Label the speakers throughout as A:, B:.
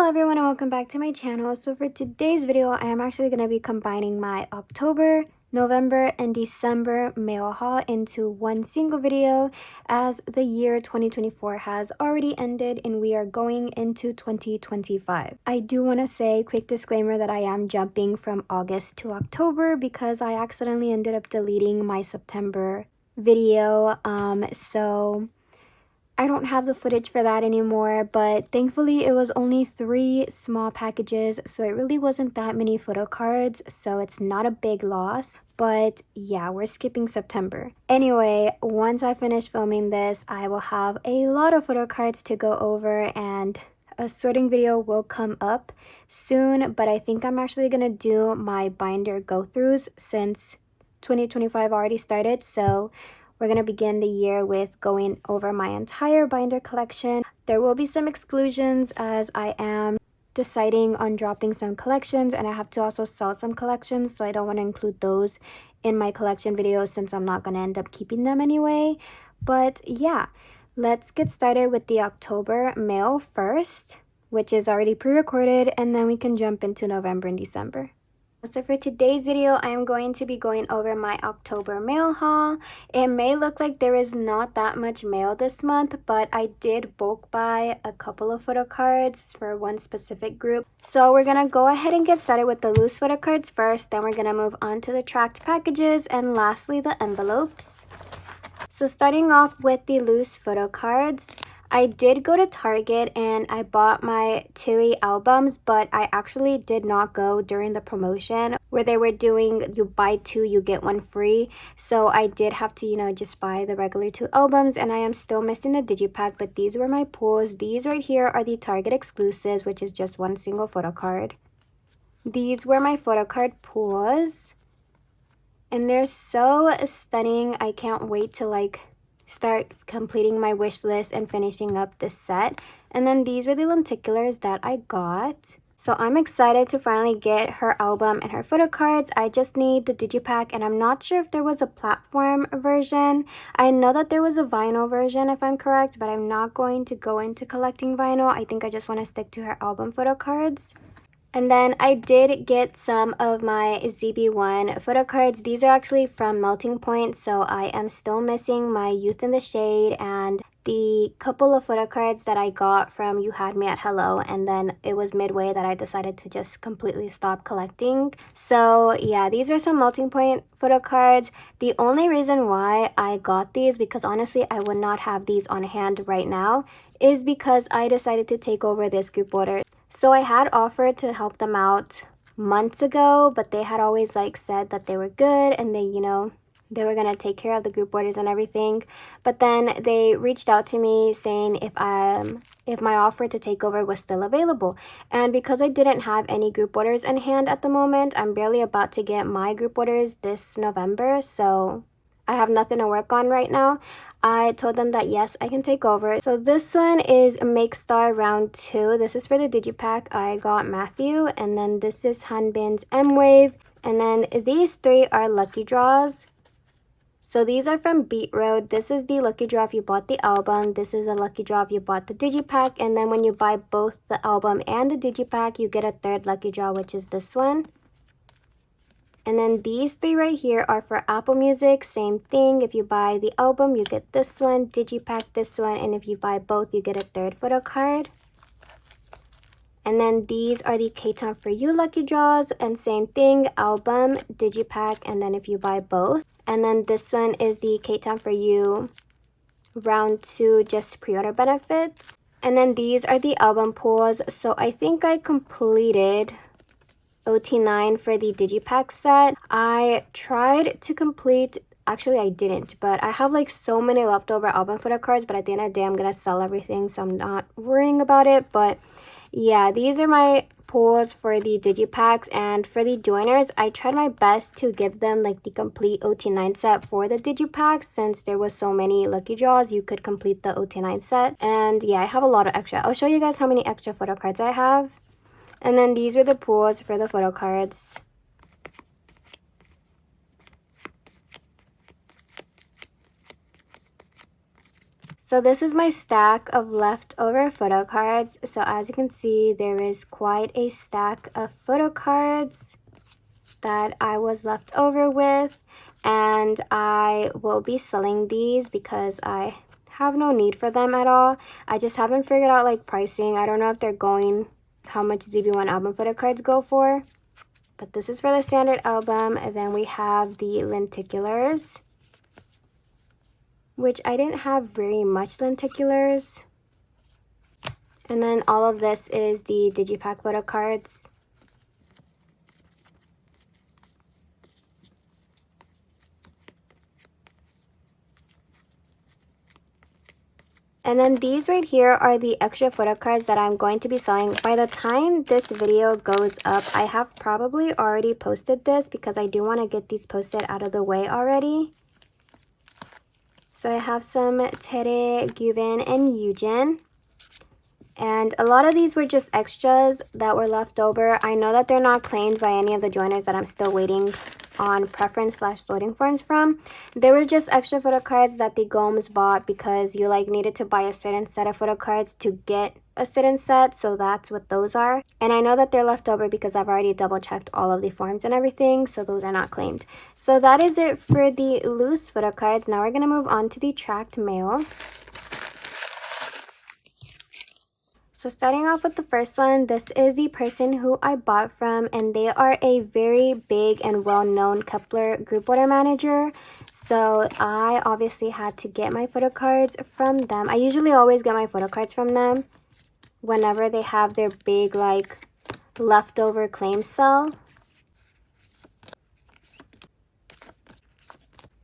A: Hello everyone and welcome back to my channel. So for today's video, I am actually going to be combining my October, November, and December mail haul into one single video, as the year 2024 has already ended and we are going into 2025. I do want to say, quick disclaimer, that I am jumping from August to October because I accidentally ended up deleting my September video. So I don't have the footage for that anymore, but thankfully it was only 3 small packages, so it really wasn't that many photo cards, so it's not a big loss. But yeah, we're skipping September. Anyway, once I finish filming this, I will have a lot of photo cards to go over and a sorting video will come up soon, but I think I'm actually gonna do my binder go-throughs since 2025 already started. So we're going to begin the year with going over my entire binder collection. There will be some exclusions as I am deciding on dropping some collections and I have to also sell some collections, so I don't want to include those in my collection videos since I'm not going to end up keeping them anyway. But yeah, let's get started with the October mail first, which is already pre-recorded, and then we can jump into November and December. So for today's video, I am going to be going over my October mail haul. It may look like there is not that much mail this month, but I did bulk buy a couple of photo cards for one specific group. So we're gonna go ahead and get started with the loose photo cards first, then we're gonna move on to the tracked packages, and lastly the envelopes. So starting off with the loose photo cards, I did go to Target and I bought my Tui albums, but I actually did not go during the promotion where they were doing you buy 2 you get 1 free. So I did have to, just buy the regular 2 albums, and I am still missing the digipack, but these were my pulls. These right here are the Target exclusives, which is just one single photo card. These were my photo card pulls, and they're so stunning. I can't wait to start completing my wish list and finishing up this set. And then these were the lenticulars that I got. So I'm excited to finally get her album and her photo cards. I just need the digipack, and I'm not sure if there was a platform version. I know that there was a vinyl version if I'm correct, but I'm not going to go into collecting vinyl. I think I just want to stick to her album photo cards. And then I did get some of my ZB1 photo cards. These are actually from Melting Point, so I am still missing my Youth in the Shade and the couple of photo cards that I got from You Had Me at Hello, and then it was midway that I decided to just completely stop collecting. So yeah, these are some Melting Point photo cards. The only reason why I got these, because honestly I would not have these on hand right now, is because I decided to take over this group order. So I had offered to help them out months ago, but they had always said that they were good and they were gonna take care of the group orders and everything. But then they reached out to me saying if my offer to take over was still available. And because I didn't have any group orders in hand at the moment, I'm barely about to get my group orders this November, so I have nothing to work on right now. I told them that yes, I can take over. So this one is Make Star Round 2. This is for the digipack. I got Matthew, and then this is Hanbin's M-Wave, and then these 3 are lucky draws. So these are from Beat Road. This is the lucky draw if you bought the album. This is a lucky draw if you bought the digipack, and then when you buy both the album and the digipack, you get a 3rd lucky draw, which is this one. And then these 3 right here are for Apple Music. Same thing. If you buy the album, you get this one, digipack this one, and if you buy both, you get a 3rd photo card. And then these are the K-Time For You lucky draws, and same thing, album, digipack, and then if you buy both. And then this one is the K-Time For You round 2 just pre-order benefits. And then these are the album pulls. So I think I completed OT9 for the digipack set. I tried to complete, actually I didn't, but I have so many leftover album photo cards, but at the end of the day I'm gonna sell everything, so I'm not worrying about it. But yeah, these are my pulls for the digipacks. And for the joiners, I tried my best to give them the complete OT9 set for the digipacks, since there was so many lucky draws you could complete the OT9 set. And yeah, I have a lot of extra. I'll show you guys how many extra photo cards I have. And then these were the pulls for the photo cards. So this is my stack of leftover photo cards. So as you can see, there is quite a stack of photo cards that I was left over with, and I will be selling these because I have no need for them at all. I just haven't figured out like pricing. I don't know if they're going, how much DB1 album photo cards go for, but this is for the standard album. And then we have the lenticulars, which I didn't have very much lenticulars. And then all of this is the digipack photo cards. And then these right here are the extra photo cards that I'm going to be selling. By the time this video goes up, I have probably already posted this because I do want to get these posted out of the way already. So I have some Tere, Gyubin, and Yujin. And a lot of these were just extras that were left over. I know that they're not claimed by any of the joiners that I'm still waiting on preference/loading forms from. They were just extra photo cards that the Gomes bought because you like needed to buy a certain set of photo cards to get a certain set, so that's what those are. And I know that they're left over because I've already double checked all of the forms and everything, so those are not claimed. So that is it for the loose photo cards. Now we're going to move on to the tracked mail. So starting off with the first one, this is the person who I bought from, and they are a very big and well-known Kepler group order manager. So I obviously had to get my photo cards from them. I usually always get my photo cards from them whenever they have their big like leftover claim sale.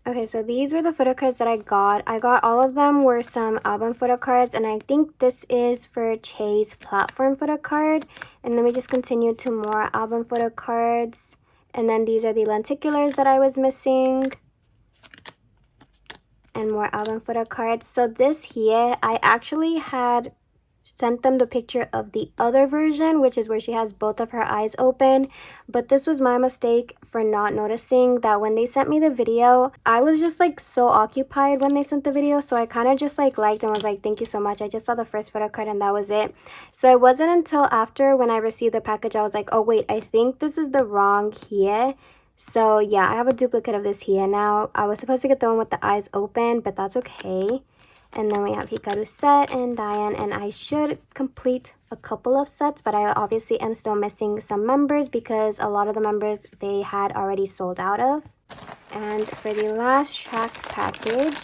A: Okay, so these were the photo cards that I got. All of them were some album photo cards, and I think this is for Che's platform photo card. And then we just continue to more album photo cards. And then these are the lenticulars that I was missing. And more album photo cards. So this here, I actually had sent them the picture of the other version, which is where she has both of her eyes open. But this was my mistake for not noticing that when they sent me the video, I was just like so occupied when they sent the video, so I kind of just like liked and was like, thank you so much. I just saw the first photo card and that was it. So it wasn't until after when I received the package I was like, oh wait, I think this is the wrong here. So yeah, I have a duplicate of this here now. I was supposed to get the one with the eyes open, but that's okay. And then we have Hikaru set and Diane, and I should complete a couple of sets, but I obviously am still missing some members because a lot of the members they had already sold out of. And for the last tracked package,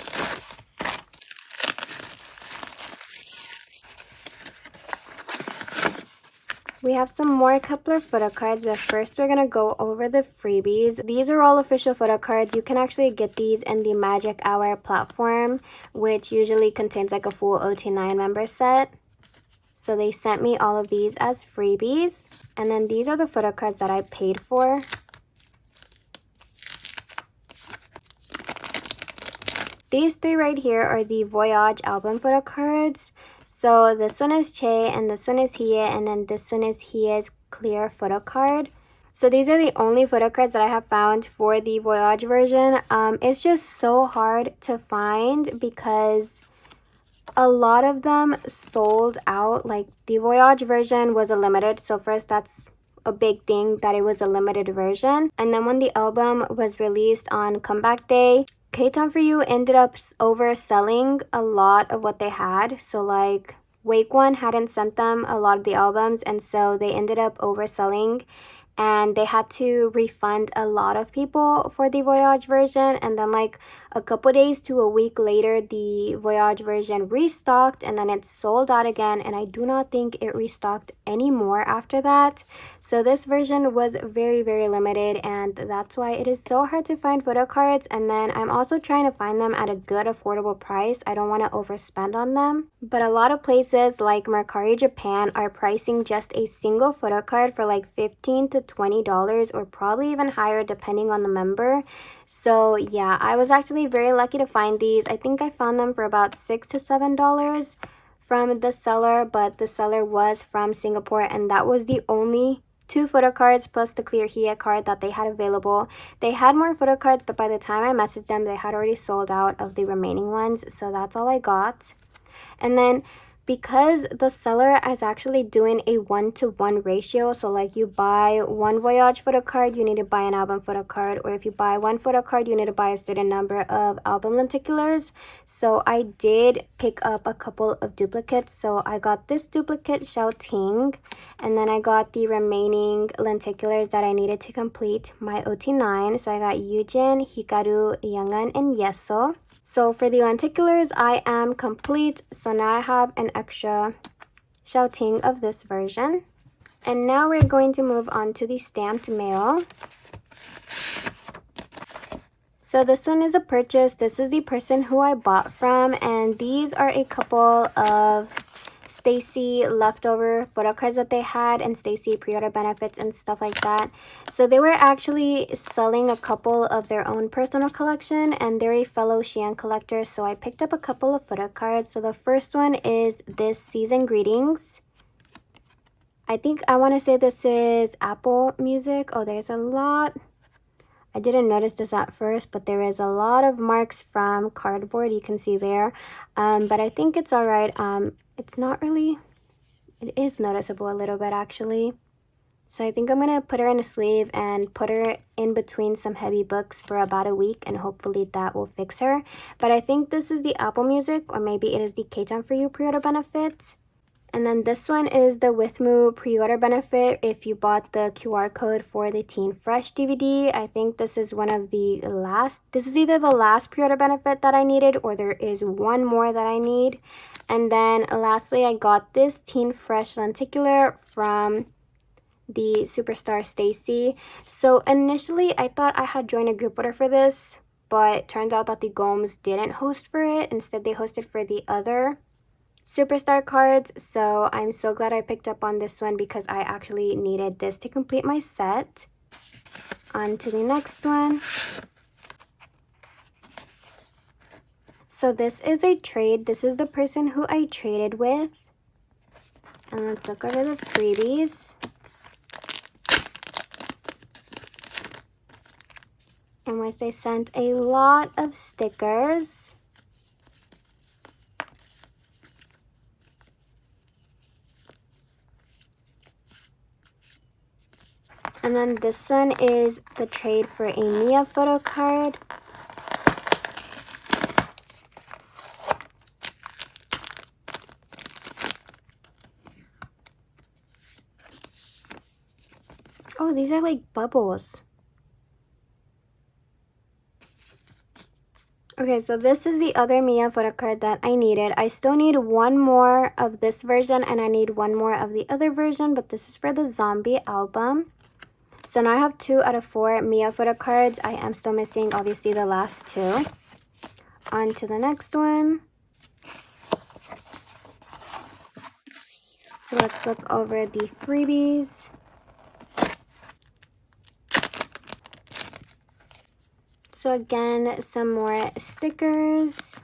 A: we have some more Kepler photo cards, but first we're going to go over the freebies. These are all official photo cards. You can actually get these in the Magic Hour platform, which usually contains like a full OT9 member set. So they sent me all of these as freebies. And then these are the photo cards that I paid for. These three right here are the Voyage album photo cards. So this one is Che, and this one is Hie, and then this one is Hie's clear photo card. So these are the only photo cards that I have found for the Voyage version. It's just so hard to find because a lot of them sold out. Like the Voyage version was a limited, so first that's a big thing that it was a limited version. And then when the album was released on comeback day, K-Town For You ended up overselling a lot of what they had. So like Wake One hadn't sent them a lot of the albums, and so they ended up overselling, and they had to refund a lot of people for the Voyage version. And then like a couple days to a week later, the Voyage version restocked, and then it sold out again, and I do not think it restocked anymore after that. So this version was very, very limited, and that's why it is so hard to find photo cards. And then I'm also trying to find them at a good affordable price. I don't want to overspend on them, but a lot of places like Mercari Japan are pricing just a single photo card for like $15 to $20, or probably even higher depending on the member. So yeah, I was actually very lucky to find these. I think I found them for about $6 to $7 from the seller, but the seller was from Singapore, and that was the only two photo cards plus the clear Hia card that they had available. They had more photo cards, but by the time I messaged them, they had already sold out of the remaining ones, so that's all I got. And then because the seller is actually doing a 1-to-1 ratio, so like you buy one Voyage photo card, you need to buy an album photo card, or if you buy one photo card, you need to buy a certain number of album lenticulars. So I did pick up a couple of duplicates. So I got this duplicate Shouting, and then I got the remaining lenticulars that I needed to complete my OT9. So I got Yujin, Hikaru, Yangan, and Yeso. So for the lenticulars, I am complete. So now I have an extra Shouting of this version. And now we're going to move on to the stamped mail. So this one is a purchase. This is the person who I bought from. And these are a couple of Stacy leftover photo cards that they had, and Stacy pre-order benefits and stuff like that. So they were actually selling a couple of their own personal collection, and they're a fellow Shein collector, so I picked up a couple of photo cards. So the first one is this Season Greetings. I think I want to say this is Apple Music. Oh, there's a lot. I didn't notice this at first, but there is a lot of marks from cardboard, you can see there. But I think it's all right. It's not really, it is noticeable a little bit actually. So I think I'm going to put her in a sleeve and put her in between some heavy books for about a week, and hopefully that will fix her. But I think this is the Apple Music, or maybe it is the K-Time For You pre-order benefits. And then this one is the Withmoo pre-order benefit if you bought the QR code for the Teen Fresh DVD. I think this is one of the last, this is either the last pre-order benefit that I needed, or there is one more that I need. And then lastly, I got this Teen Fresh lenticular from the Superstar Stacy. So initially, I thought I had joined a group order for this, but turns out that the Gomes didn't host for it. Instead, they hosted for the other Superstar cards. So I'm so glad I picked up on this one because I actually needed this to complete my set. On to the next one. So this is a trade. This is the person who I traded with. And let's look over the freebies. In which they sent a lot of stickers. And then this one is the trade for a Mia photo card. Oh, these are like bubbles. Okay, so this is the other Mia photo card that I needed. I still need one more of this version, and I need one more of the other version, but this is for the Zombie album. So now I have 2 out of 4 Mia photo cards. I am still missing, obviously, the last 2. On to the next one. So let's look over the freebies. So again, some more stickers.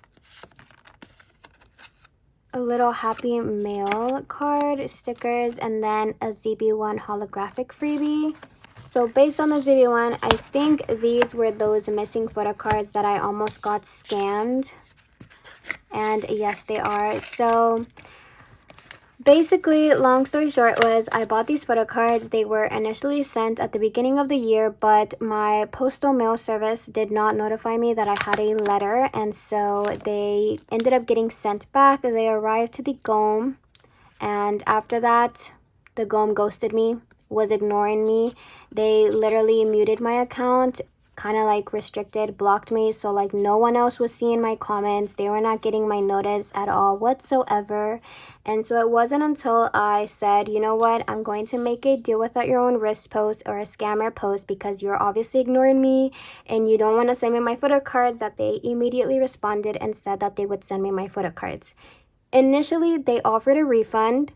A: A little Happy Mail card, stickers, and then a ZB1 holographic freebie. So based on the ZB1, I think these were those missing photo cards that I almost got scammed. And yes, they are. So basically, long story short was I bought these photo cards. They were initially sent at the beginning of the year, but my postal mail service did not notify me that I had a letter, and so they ended up getting sent back. They arrived to the GOM, and after that, the GOM ghosted me, was ignoring me. They literally muted my account, kind of like restricted, blocked me, so like no one else was seeing my comments. They were not getting my notice at all whatsoever. And so it wasn't until I said, you know what, I'm going to make a deal without your own risk post or a scammer post because you're obviously ignoring me and you don't want to send me my photo cards, that they immediately responded and said that they would send me my photo cards. Initially, they offered a refund,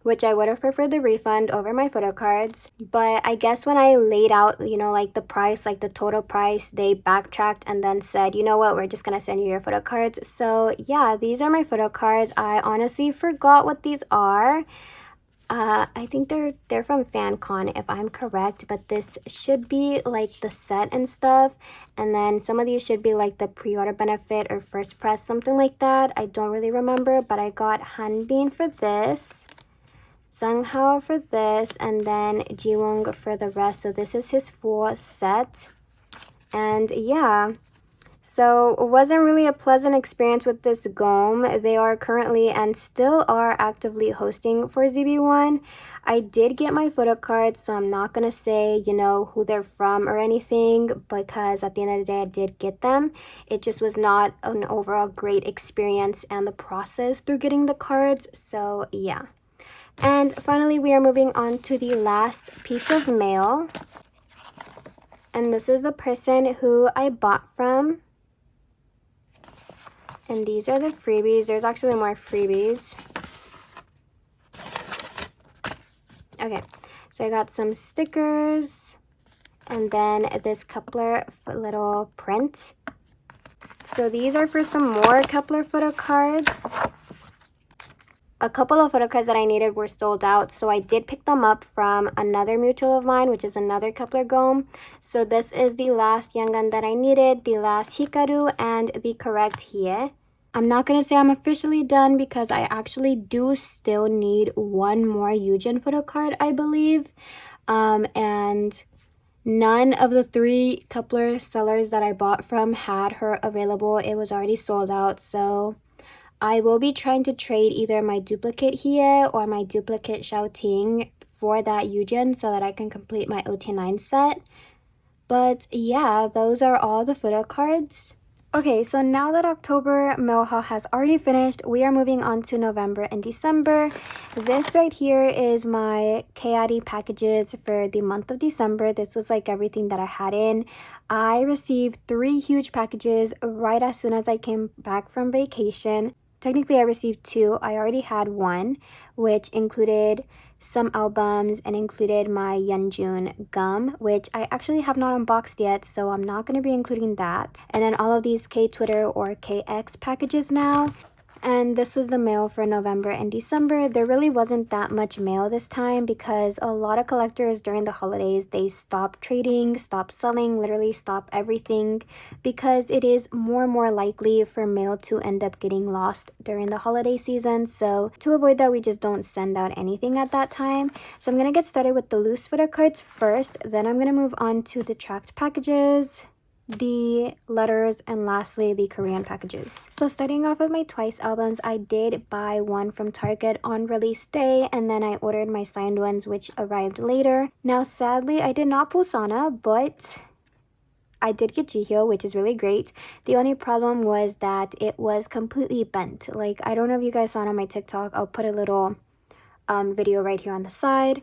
A: which I would have preferred the refund over my photo cards. But I guess when I laid out, you know, like the price, like the total price, they backtracked and then said, you know what, we're just gonna send you your photo cards. So yeah, these are my photo cards. I honestly forgot what these are. I think they're from FanCon if I'm correct, but this should be like the set and stuff, and then some of these should be like the pre-order benefit or first press, something like that. I don't really remember, but I got Hanbin for this, Sunghao for this, and then Jiwon for the rest. So this is his full set. And yeah, so it wasn't really a pleasant experience with this GOM. They are currently and still are actively hosting for ZB1. I did get my photo cards, so I'm not going to say, you know, who they're from or anything, because at the end of the day, I did get them. It just was not an overall great experience and the process through getting the cards. So yeah. And finally, we are moving on to the last piece of mail. And this is the person who I bought from. And these are the freebies. There's actually more freebies. Okay, so I got some stickers. And then this Kepler little print. So these are for some more Kepler photo cards. A couple of photo cards that I needed were sold out, so I did pick them up from another mutual of mine, which is another Kepler GOM. So this is the last Yangan that I needed, the last Hikaru, and the correct Hie. I'm not going to say I'm officially done because I actually do still need one more Yujin photo card, I believe. And none of the 3 Kepler sellers that I bought from had her available. It was already sold out, so I will be trying to trade either my duplicate Hie or my duplicate Xiaoting for that Yujin so that I can complete my OT9 set. But yeah, those are all the photo cards. Okay, so now that October mail haul has already finished, we are moving on to November and December. This right here is my ktwt packages for the month of December. This was like everything that I had in. I received 3 huge packages right as soon as I came back from vacation. Technically, I received 2. I already had 1, which included some albums and included my Yeonjun gum, which I actually have not unboxed yet, so I'm not going to be including that. And then all of these K-Twitter or KX packages now. And this was the mail for November and December. There really wasn't that much mail this time because a lot of collectors during the holidays, they stopped trading, stopped selling, literally stopped everything because it is more and more likely for mail to end up getting lost during the holiday season. So to avoid that, we just don't send out anything at that time. So I'm going to get started with the loose photo cards first. Then I'm going to move on to the tracked packages, the letters, and lastly the Korean packages. So starting off with my Twice albums, I did buy one from Target on release day, and then I ordered my signed ones, which arrived later. Now sadly I did not pull Sana, but I did get Jihyo, which is really great. The only problem was that it was completely bent. Like, I don't know if you guys saw it on my TikTok. I'll put a little video right here on the side,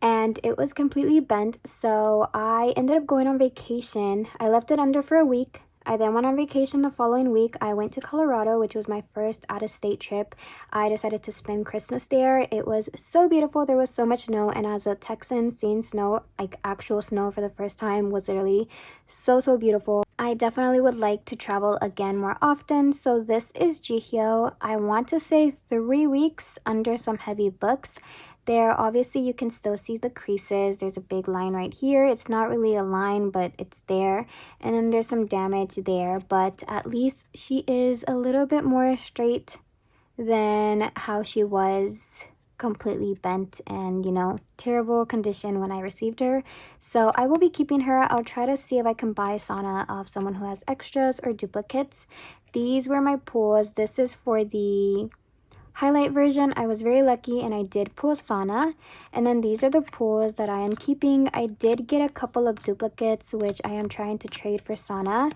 A: and it was completely bent. So I ended up going on vacation. I left it under for a week. I then went on vacation the following week. I went to Colorado, which was my first out-of-state trip. I decided to spend Christmas there. It was so beautiful. There was so much snow, and as a Texan, seeing snow, like actual snow for the first time, was literally so beautiful. I definitely would like to travel again more often. So this is Jihyo. I want to say 3 weeks under some heavy books. There, obviously, you can still see the creases. There's a big line right here. It's not really a line, but it's there. And then there's some damage there, but at least she is a little bit more straight than how she was completely bent and, you know, terrible condition when I received her. So I will be keeping her. I'll try to see if I can buy Sana off someone who has extras or duplicates. These were my pulls. This is for the highlight version. I was very lucky and I did pull Sana. And then these are the pulls that I am keeping. I did get a couple of duplicates, which I am trying to trade for Sana.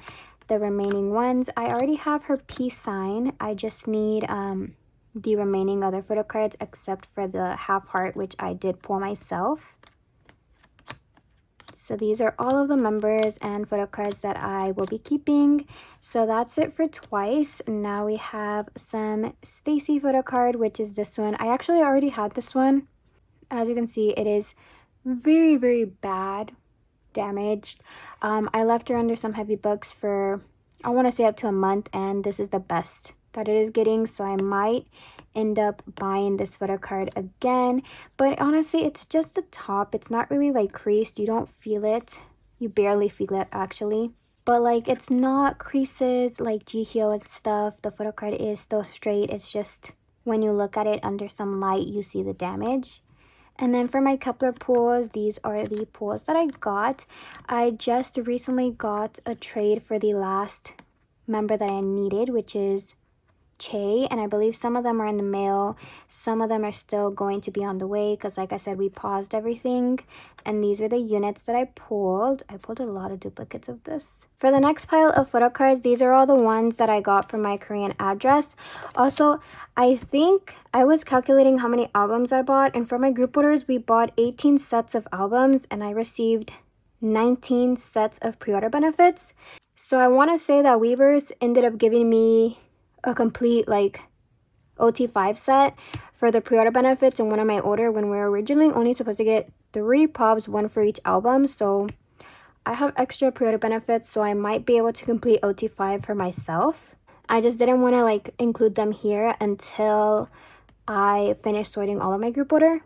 A: The remaining ones, I already have her peace sign. I just need the remaining other photo cards except for the half heart, which I did pull myself. So these are all of the members and photo cards that I will be keeping. So that's it for Twice. Now we have some Stacy photo card, which is this one. I actually already had this one. As you can see, it is very bad, damaged. I left her under some heavy books for, I want to say, up to a month, and this is the best that it is getting, so I might end up buying this photo card again. But honestly, it's just the top. It's not really like creased. You don't feel it. You barely feel it actually. But like, it's not creases like Jihyo and stuff. The photo card is still straight. It's just when you look at it under some light, you see the damage. And then for my Kepler pools, these are the pools that I got. I just recently got a trade for the last member that I needed, which is Che, and I believe some of them are in the mail. Some of them are still going to be on the way because, like I said, we paused everything. And these were the units that I pulled. I pulled a lot of duplicates of this. For the next pile of photo cards, these are all the ones that I got from my Korean address. Also, I think I was calculating how many albums I bought, and for my group orders, we bought 18 sets of albums and I received 19 sets of pre-order benefits. So I want to say that Weavers ended up giving me a complete like OT5 set for the pre-order benefits in one of my order when we were originally only supposed to get 3 pops, 1 for each album. So I have extra pre-order benefits, so I might be able to complete OT5 for myself. I just didn't want to like include them here until I finish sorting all of my group order.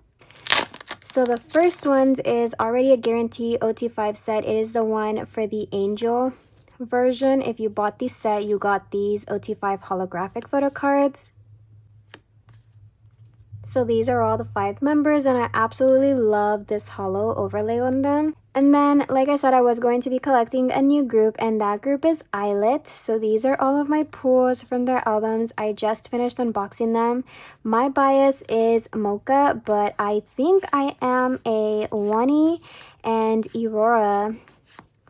A: So the first one is already a guarantee OT5 set. It is the one for the Angel version. If you bought this set, you got these OT5 holographic photo cards. So these are all the 5 members, and I absolutely love this holo overlay on them. And then, like I said, I was going to be collecting a new group, and that group is Islet. So these are all of my pulls from their albums. I just finished unboxing them. My bias is Mocha, but I think I am a Wani and Aurora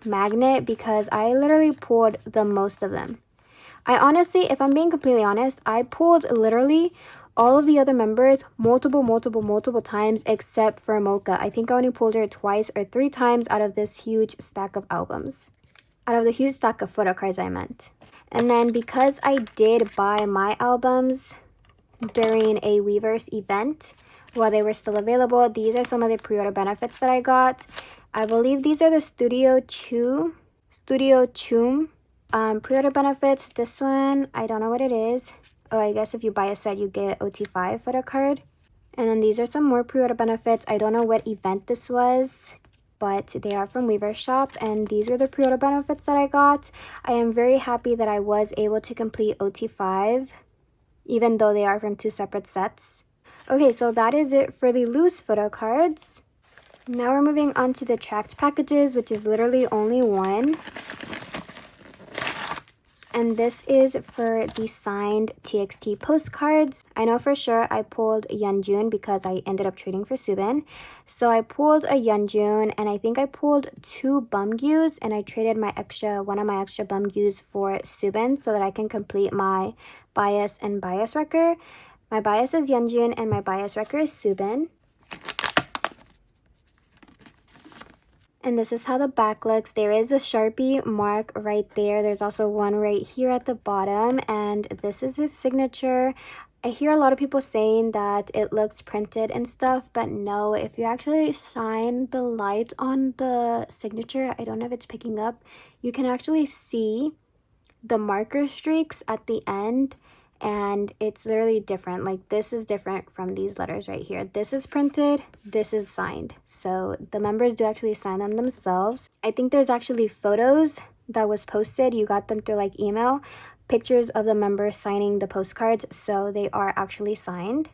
A: magnet because I literally pulled the most of them. I honestly, if I'm being completely honest, I pulled literally all of the other members multiple times except for Mocha. I think I only pulled her twice or 3 times out of this huge stack of albums. Out of the huge stack of photo cards, I meant. And then because I did buy my albums during a Weverse event while they were still available, these are some of the pre-order benefits that I got. I believe these are the Studio Chum pre-order benefits. This one, I don't know what it is. Oh, I guess if you buy a set, you get OT5 photo card. And then these are some more pre-order benefits. I don't know what event this was, but they are from Weaver Shop, and these are the pre-order benefits that I got. I am very happy that I was able to complete OT5, even though they are from 2 separate sets. Okay, so that is it for the loose photo cards. Now we're moving on to the tracked packages, which is literally only 1. And this is for the signed TXT postcards. I know for sure I pulled Yeonjun because I ended up trading for Subin. So I pulled a Yeonjun, and I think I pulled 2 Bumgyus, and I traded one of my extra Bumgyus for Subin so that I can complete my bias and bias wrecker. My bias is Yeonjun and my bias wrecker is Subin. And this is how the back looks. There is a Sharpie mark right there. There's also one right here at the bottom. And this is his signature. I hear a lot of people saying that it looks printed and stuff, but no, if you actually shine the light on the signature, I don't know if it's picking up, you can actually see the marker streaks at the end. And it's literally different. Like, this is different from these letters right here. This is printed, this is signed. So the members do actually sign them themselves. I think there's actually photos that was posted. You got them through like email, pictures of the members signing the postcards, so they are actually signed.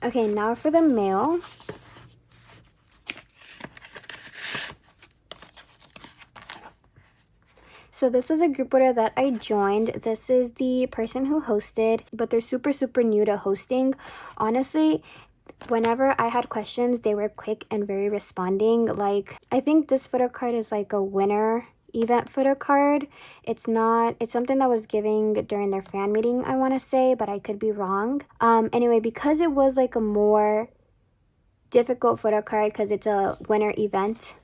A: Okay, now for the mail. So this is a group order that I joined. This is the person who hosted, but they're super new to hosting. Honestly, whenever I had questions, they were quick and very responding. Like, I think this photo card is like a winner event photo card. It's something that was giving during their fan meeting, I want to say, but I could be wrong. Anyway, because it was like a more difficult photo card because it's a winter event,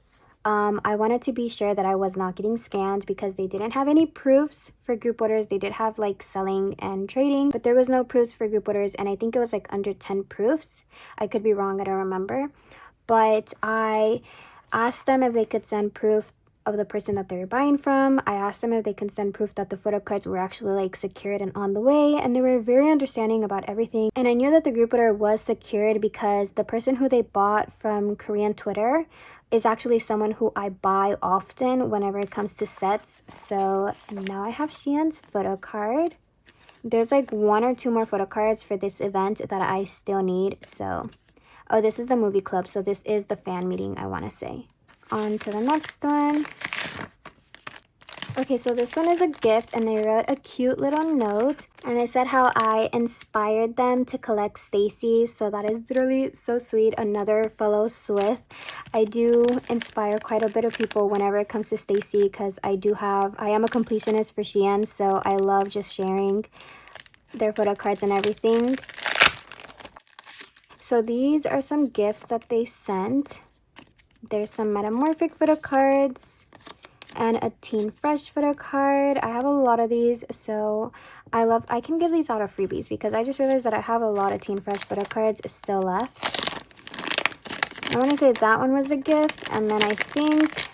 A: I wanted to be sure that I was not getting scammed because they didn't have any proofs for group orders. They did have like selling and trading, but there was no proofs for group orders, and I think it was like under 10 proofs. I could be wrong, I don't remember. But I asked them if they could send proof of the person that they're buying from. I asked them if they can send proof that the photo cards were actually like secured and on the way, and they were very understanding about everything. And I knew that the group order was secured because the person who they bought from Korean Twitter is actually someone who I buy often whenever it comes to sets. So now I have Shein's photo card. There's like 1 or 2 more photo cards for this event that I still need. So, oh, this is the movie club. So this is the fan meeting, I want to say. On to the next one. Okay, so this one is a gift, and they wrote a cute little note, and they said how I inspired them to collect Stacy. So that is literally so sweet. Another fellow Swith. I do inspire quite a bit of people whenever it comes to Stacy, because I am a completionist for Shein, so I love just sharing their photo cards and everything. So these are some gifts that they sent. There's some metamorphic photo cards and a Teen Fresh photo card. I have a lot of these, so I can give these out of freebies because I just realized that I have a lot of Teen Fresh photo cards still left. I want to say that one was a gift, and then I think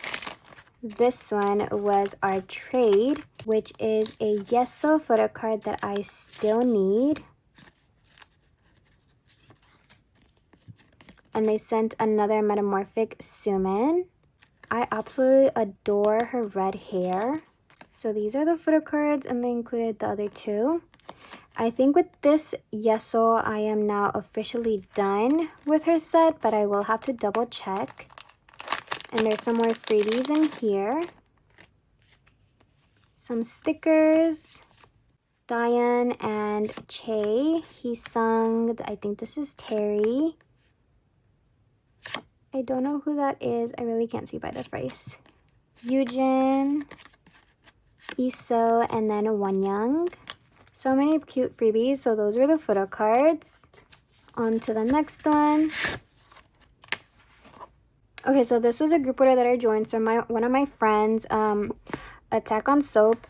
A: this one was our trade, which is a Yeso photo card that I still need. And they sent another metamorphic Sumin. I absolutely adore her red hair. So these are the photo cards, and they included the other 2. I think with this Yeso, I am now officially done with her set, but I will have to double check. And there's some more freebies in here. Some stickers. Diane and Che. He sung, I think this is Terry. I don't know who that is. I really can't see by the face. Yujin, Iso, and then Wonyoung. So many cute freebies. So those were the photo cards. On to the next one. Okay, so this was a group order that I joined. So one of my friends, Attack on Soap,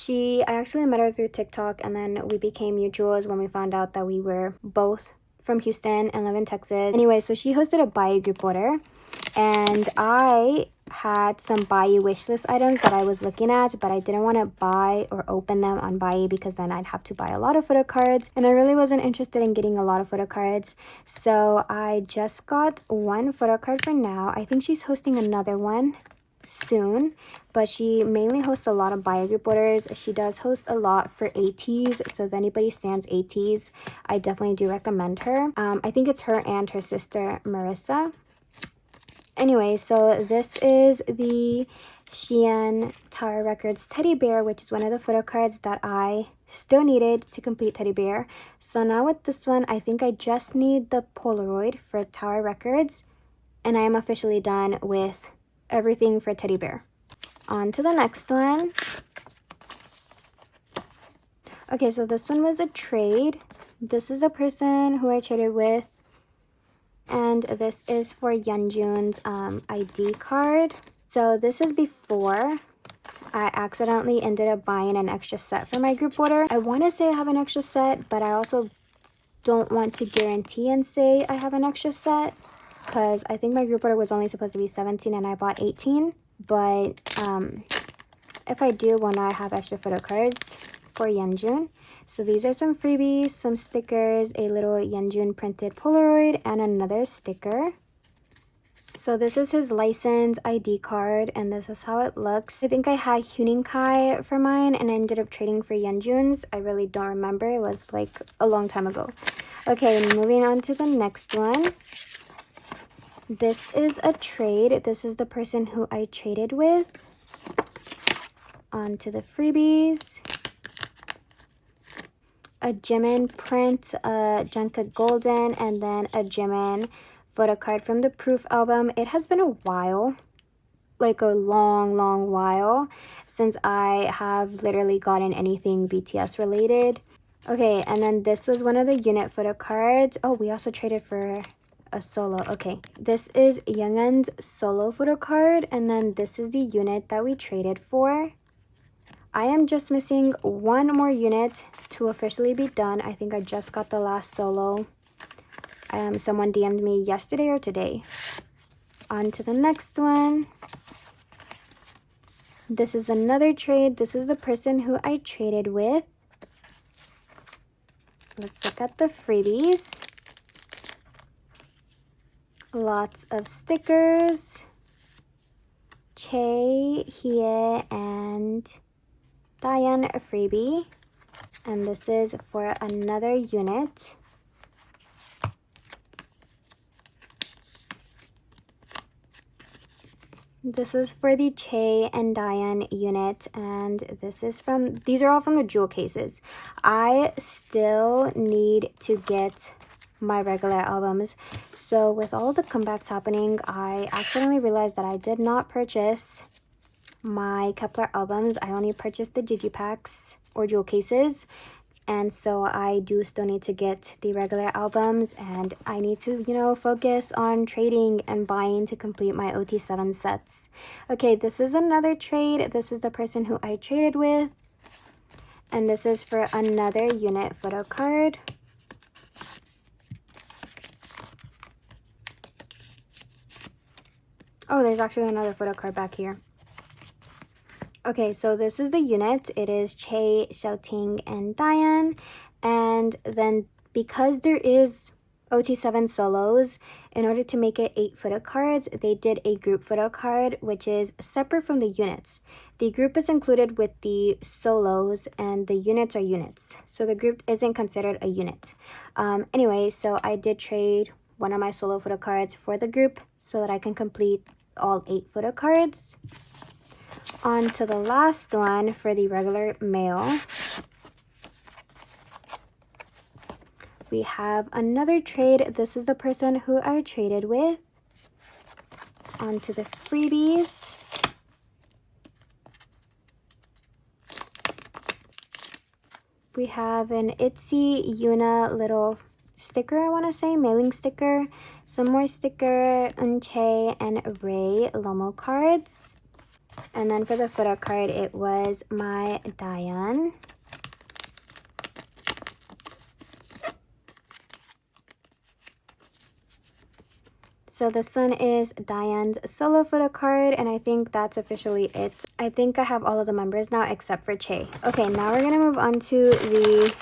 A: I actually met her through TikTok, and then we became mutuals when we found out that we were both from Houston and live in Texas. Anyway, so she hosted a buy group order, and I had some buy wishlist items that I was looking at, but I didn't want to buy or open them on buy because then I'd have to buy a lot of photo cards, and I really wasn't interested in getting a lot of photo cards. So I just got 1 photo card for now. I think she's hosting another one soon, but she mainly hosts a lot of buy group orders. She does host a lot for ATs, so if anybody stands ATs, I definitely do recommend her. I think it's her and her sister Marissa. Anyway, so this is the Shein Tower Records teddy bear, which is one of the photo cards that I still needed to complete teddy bear. So now with this one, I think I just need the Polaroid for Tower Records, and I am officially done with everything for teddy bear. On to the next one. Okay, so this one was a trade. This is a person who I traded with, and this is for Yeonjun's ID card. So this is before I accidentally ended up buying an extra set for my group order. I want to say I have an extra set, but I also don't want to guarantee and say I have an extra set, because I think my group order was only supposed to be 17 and I bought 18. But if I do, when I have extra photo cards for Yeonjun. So these are some freebies, some stickers, a little Yeonjun printed Polaroid, and another sticker. So this is his license ID card, and this is how it looks. I think I had Huening Kai for mine, and I ended up trading for Yeonjun's. I really don't remember. It was like a long time ago. Okay, moving on to the next one. This is a trade. This is the person who I traded with. On to the freebies. A Jimin print, a Jungkook Golden, and then a Jimin photo card from the Proof album. It has been a while, like a long while, since I have literally gotten anything BTS related. Okay, and then this was one of the unit photo cards. Oh, we also traded for a solo. Okay, this is Youngun's solo photo card, and then this is the unit that we traded for. I am just missing 1 more unit to officially be done. I think I just got the last solo. Someone DM'd me yesterday or today. On to the next one. This is another trade. This is the person who I traded with. Let's look at the freebies. Lots of stickers. Che, Hie, and Diane a freebie. And this is for another unit. This is for the Che and Diane unit, and these are all from the jewel cases. I still need to get my regular albums. So with all the comebacks happening, I accidentally realized that I did not purchase my Kepler albums. I only purchased the digipacks or jewel cases. And so I do still need to get the regular albums, and I need to, you know, focus on trading and buying to complete my OT7 sets. Okay, this is another trade. This is the person who I traded with. And this is for another unit photo card. Oh, there's actually another photo card back here. Okay, so this is the unit. It is Che, Xiaoting, and Diane. And then because there is OT7 solos, in order to make it 8 photo cards, they did a group photo card, which is separate from the units. The group is included with the solos, and the units are units. So the group isn't considered a unit. Anyway, so I did trade one of my solo photo cards for the group so that I can complete all 8 photo cards. On to the last one for the regular mail. We have another trade. This is the person who I traded with. On to the freebies. We have an Itsy Yuna little sticker, I want to say, mailing sticker. Some more sticker, Unche and Ray Lomo cards. And then for the photo card, it was my Diane. So this one is Diane's solo photo card, and I think that's officially it. I think I have all of the members now except for Che. Okay, now we're gonna move on to the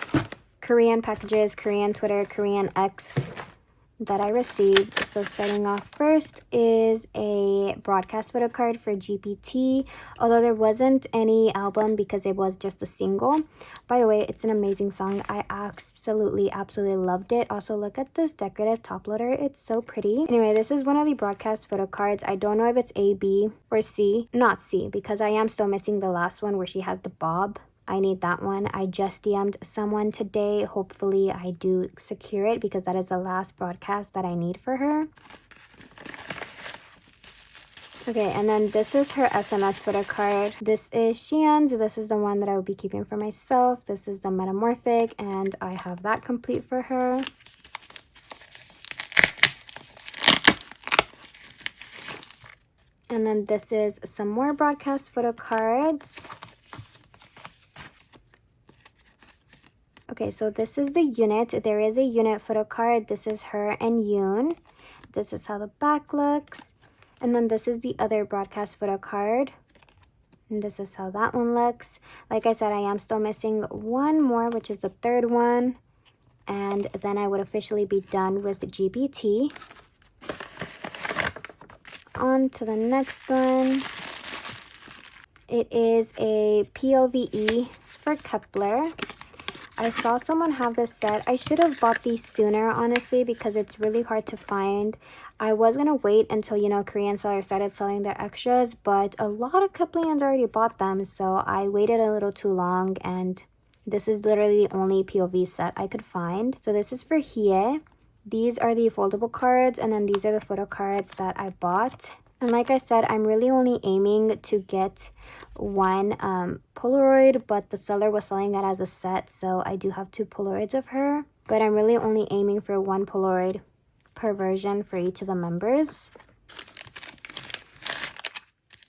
A: Korean packages, Korean Twitter, Korean X that I received. So starting off first is a broadcast photo card for GPT, although there wasn't any album because it was just a single. By the way, it's an amazing song. I absolutely loved it. Also, look at this decorative top loader. It's so pretty. Anyway, this is one of the broadcast photo cards. I don't know if it's A, B, or C. Not C, because I am still missing the last one where she has the bob. I need that one. I just DM'd someone today. Hopefully I do secure it because that is the last broadcast that I need for her. Okay, and then this is her SMS photo card. This is Xian's. This is the one that I will be keeping for myself. This is the metamorphic, and I have that complete for her. And then this is some more broadcast photo cards. Okay, so this is the unit. There is a unit photo card. This is her and Yoon. This is how the back looks. And then this is the other broadcast photo card. And this is how that one looks. Like I said, I am still missing one more, which is the third one. And then I would officially be done with GPT. On to the next one. It is a PLVE for Kepler. I saw someone have this set. I should have bought these sooner, honestly, because it's really hard to find. I was going to wait until, you know, Korean sellers started selling their extras, but a lot of Keplians already bought them, so I waited a little too long, and this is literally the only POV set I could find. So this is for Hie. These are the foldable cards, and then these are the photo cards that I bought. And like I said, I'm really only aiming to get one Polaroid, but the seller was selling it as a set, so I do have 2 Polaroids of her. But I'm really only aiming for 1 Polaroid per version for each of the members.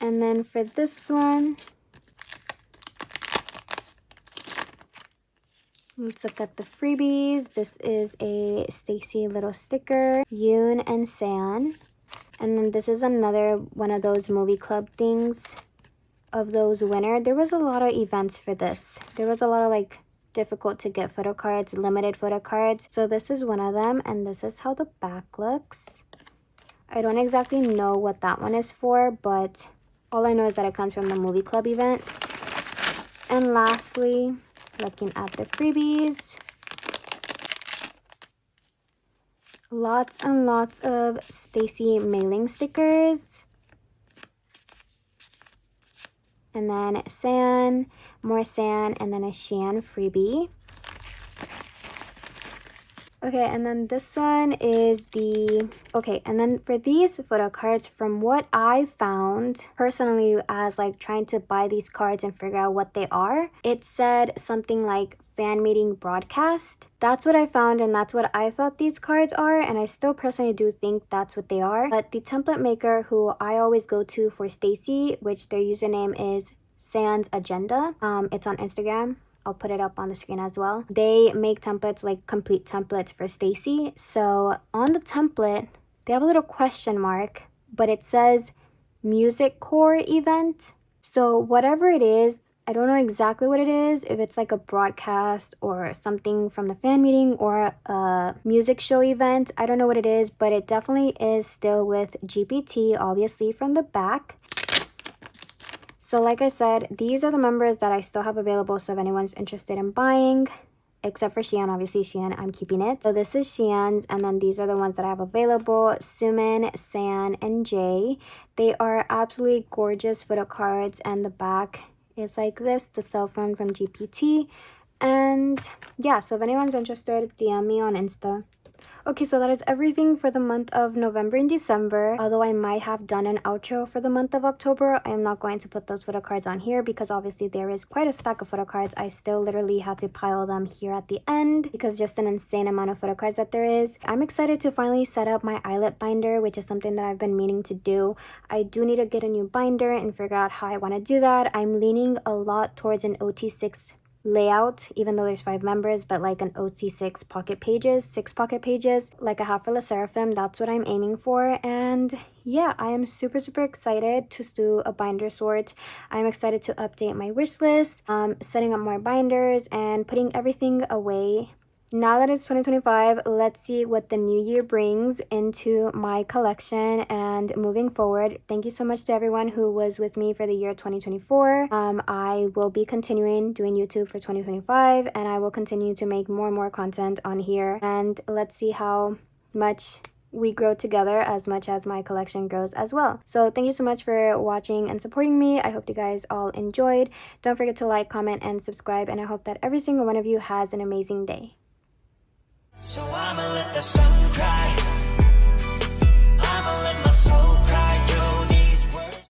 A: And then for this one, let's look at the freebies. This is a Stacy little sticker, Yoon and Seon. And then this is another one of those movie club things. of those winner. There was a lot of events for this. There was a lot of like difficult to get photo cards, limited photo cards. So this is one of them, and this is how the back looks. I don't exactly know what that one is for, but all I know is that it comes from the movie club event. And lastly, looking at the freebies, lots and lots of Stacy mailing stickers. And then San, more San, and then a Shan freebie. Okay, and then this one is the... Okay, and then for these photo cards, from what I found personally as like trying to buy these cards and figure out what they are, it said something like fan meeting broadcast. That's what I found, and that's what I thought these cards are, and I still personally do think that's what they are. But the template maker who I always go to for Stacy, which their username is Sans Agenda, it's on Instagram. I'll put it up on the screen as well. They make templates, like complete templates for Stacy. So on the template, they have a little question mark, but it says music core event. So whatever it is, I don't know exactly what it is, if it's like a broadcast or something from the fan meeting or a music show event. I don't know what it is, but it definitely is still with GPT, obviously from the back. So like I said, these are the members that I still have available, so if anyone's interested in buying, except for Xian, obviously Xian, I'm keeping it. So this is Xian's, and then these are the ones that I have available, Sumin, San, and Jay. They are absolutely gorgeous photo cards, and the back is like this, the cell phone from GPT. And yeah, so if anyone's interested, DM me on Insta. Okay, so that is everything for the month of November and December. Although I might have done an outro for the month of October, I am not going to put those photo cards on here because obviously there is quite a stack of photo cards. I still literally had to pile them here at the end because just an insane amount of photo cards that there is. I'm excited to finally set up my eyelet binder, which is something that I've been meaning to do. I do need to get a new binder and figure out how I want to do that. I'm leaning a lot towards an OT6 layout, even though there's 5 members, but like an OT6 pocket pages, 6 pocket pages like I have for La Seraphim. That's what I'm aiming for. And yeah, I am super excited to do a binder sort. I'm excited to update my wish list, setting up more binders and putting everything away. Now that it's 2025, let's see what the new year brings into my collection and moving forward. Thank you so much to everyone who was with me for the year 2024. I will be continuing doing YouTube for 2025, and I will continue to make more and more content on here. And let's see how much we grow together as much as my collection grows as well. So thank you so much for watching and supporting me. I hope you guys all enjoyed. Don't forget to like, comment, and subscribe, and I hope that every single one of you has an amazing day.
B: So I'ma let the sun cry.